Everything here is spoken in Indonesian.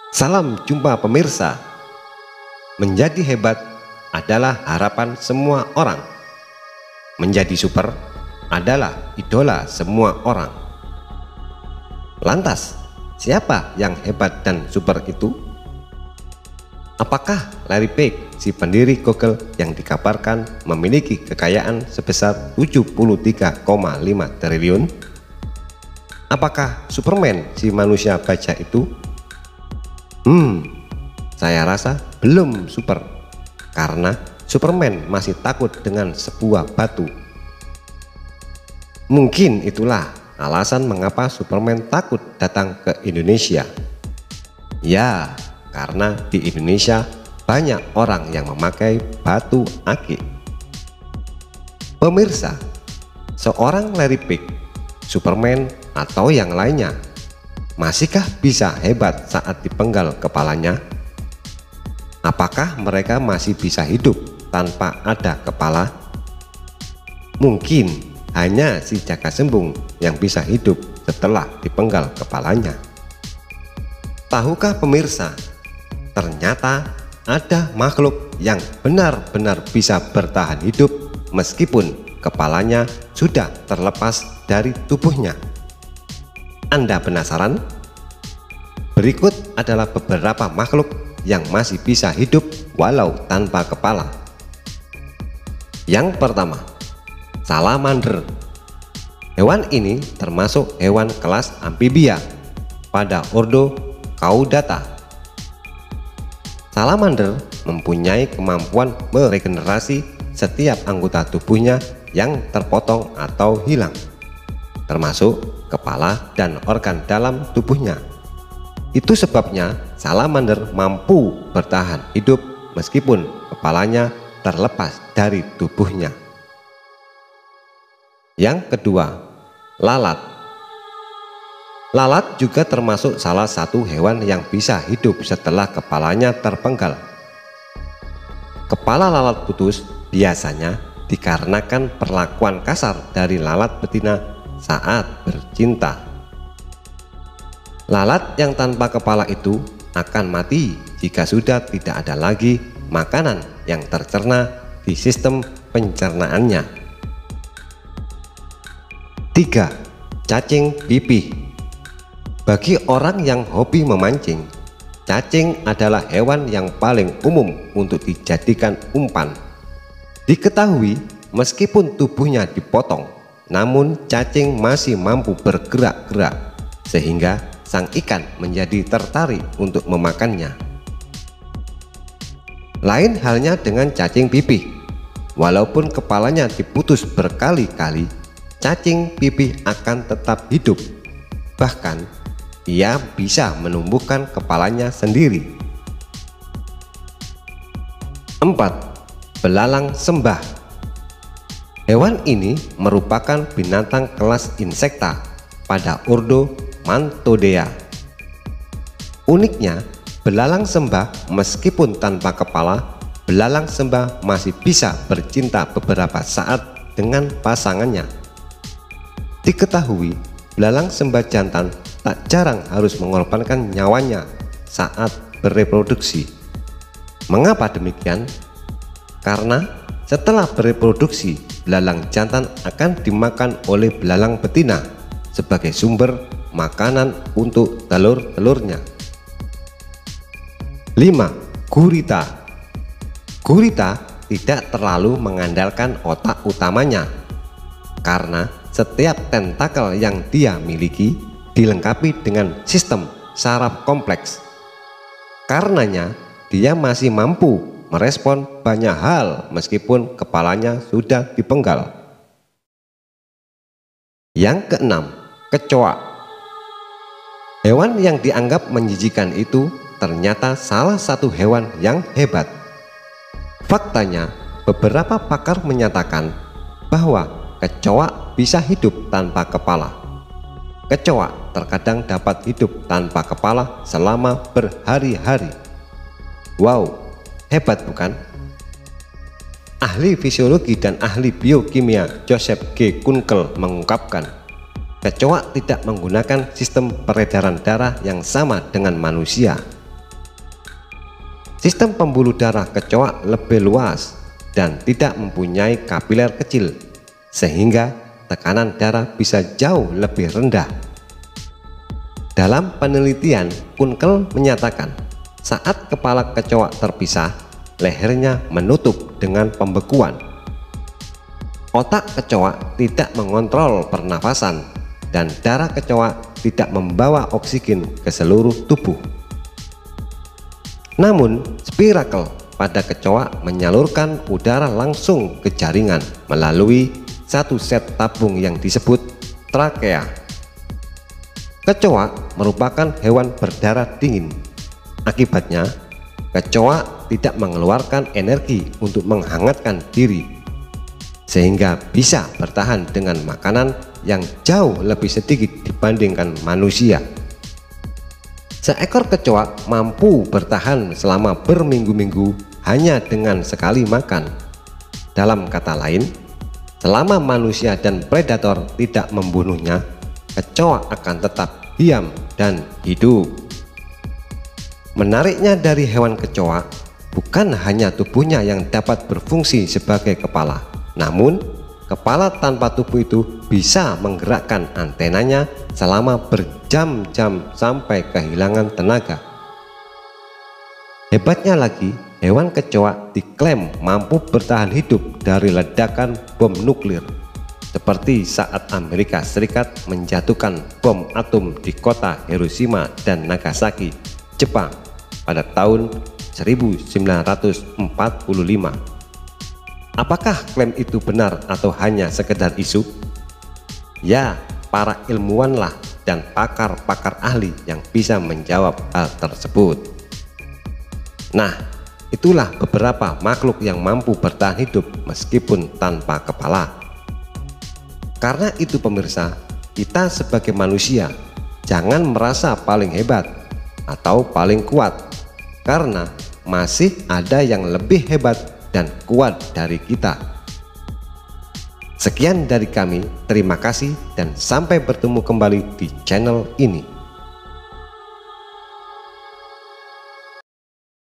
Salam jumpa pemirsa. Menjadi hebat adalah harapan semua orang. Menjadi super adalah idola semua orang. Lantas, siapa yang hebat dan super itu? Apakah Larry Page, si pendiri Google yang dikabarkan memiliki kekayaan sebesar 73,5 triliun? Apakah Superman, si manusia baja itu? Saya rasa belum super, karena Superman masih takut dengan sebuah batu. Mungkin itulah alasan mengapa Superman takut datang ke Indonesia. Ya, karena di Indonesia banyak orang yang memakai batu akik. Pemirsa, seorang Larry Page, Superman atau yang lainnya, masihkah bisa hebat saat dipenggal kepalanya? Apakah mereka masih bisa hidup tanpa ada kepala? Mungkin hanya si Jaka Sembung yang bisa hidup setelah dipenggal kepalanya. Tahukah pemirsa, ternyata ada makhluk yang benar-benar bisa bertahan hidup meskipun kepalanya sudah terlepas dari tubuhnya. Anda penasaran? Berikut adalah beberapa makhluk yang masih bisa hidup walau tanpa kepala. Yang pertama, salamander. Hewan ini termasuk hewan kelas amfibia pada ordo Caudata. Salamander mempunyai kemampuan meregenerasi setiap anggota tubuhnya yang terpotong atau hilang, termasuk kepala dan organ dalam tubuhnya. Itu sebabnya salamander mampu bertahan hidup meskipun kepalanya terlepas dari tubuhnya. Yang kedua, lalat. Lalat juga termasuk salah satu hewan yang bisa hidup setelah kepalanya terpenggal. Kepala lalat putus biasanya dikarenakan perlakuan kasar dari lalat betina saat bercinta. Lalat yang tanpa kepala itu akan mati jika sudah tidak ada lagi makanan yang tercerna di sistem pencernaannya. 3. Cacing pipih. Bagi orang yang hobi memancing, cacing adalah hewan yang paling umum untuk dijadikan umpan. Diketahui meskipun tubuhnya dipotong, namun cacing masih mampu bergerak-gerak sehingga sang ikan menjadi tertarik untuk memakannya. Lain halnya dengan cacing pipih. Walaupun kepalanya diputus berkali-kali, cacing pipih akan tetap hidup. Bahkan ia bisa menumbuhkan kepalanya sendiri. 4. Belalang sembah. Hewan ini merupakan binatang kelas insekta pada ordo Mantodea. Uniknya, belalang sembah meskipun tanpa kepala, belalang sembah masih bisa bercinta beberapa saat dengan pasangannya. Diketahui, belalang sembah jantan tak jarang harus mengorbankan nyawanya saat bereproduksi. Mengapa demikian? Karena setelah bereproduksi, belalang jantan akan dimakan oleh belalang betina sebagai sumber makanan untuk telur-telurnya. 5. Gurita. Gurita tidak terlalu mengandalkan otak utamanya, karena setiap tentakel yang dia miliki dilengkapi dengan sistem saraf kompleks. Karenanya, dia masih mampu merespon banyak hal meskipun kepalanya sudah dipenggal. Yang keenam, kecoa. Hewan yang dianggap menjijikan itu ternyata salah satu hewan yang hebat. Faktanya, beberapa pakar menyatakan bahwa kecoa bisa hidup tanpa kepala. Kecoa terkadang dapat hidup tanpa kepala selama berhari-hari. Wow, hebat bukan? Ahli fisiologi dan ahli biokimia Joseph G. Kunkel mengungkapkan, kecoa tidak menggunakan sistem peredaran darah yang sama dengan manusia. Sistem pembuluh darah kecoa lebih luas dan tidak mempunyai kapiler kecil, sehingga tekanan darah bisa jauh lebih rendah. Dalam penelitian, Kunkel menyatakan saat kepala kecoa terpisah, lehernya menutup dengan pembekuan. Otak kecoa tidak mengontrol pernafasan dan darah kecoa tidak membawa oksigen ke seluruh tubuh. Namun, spirakel pada kecoa menyalurkan udara langsung ke jaringan melalui satu set tabung yang disebut trakea. Kecoa merupakan hewan berdarah dingin. Akibatnya, kecoa tidak mengeluarkan energi untuk menghangatkan diri, sehingga bisa bertahan dengan makanan yang jauh lebih sedikit dibandingkan manusia. Seekor kecoa mampu bertahan selama berminggu-minggu hanya dengan sekali makan. Dalam kata lain, selama manusia dan predator tidak membunuhnya, kecoa akan tetap diam dan hidup. Menariknya dari hewan kecoa, bukan hanya tubuhnya yang dapat berfungsi sebagai kepala, namun kepala tanpa tubuh itu bisa menggerakkan antenanya selama berjam-jam sampai kehilangan tenaga. Hebatnya lagi, hewan kecoa diklaim mampu bertahan hidup dari ledakan bom nuklir, seperti saat Amerika Serikat menjatuhkan bom atom di kota Hiroshima dan Nagasaki, Jepang pada tahun 1945. Apakah klaim itu benar atau hanya sekedar isu? Ya, para ilmuwanlah dan pakar-pakar ahli yang bisa menjawab hal tersebut. Nah, itulah beberapa makhluk yang mampu bertahan hidup meskipun tanpa kepala. Karena itu pemirsa, kita sebagai manusia jangan merasa paling hebat atau paling kuat, karena masih ada yang lebih hebat dan kuat dari kita. Sekian dari kami, terima kasih dan sampai bertemu kembali di channel ini.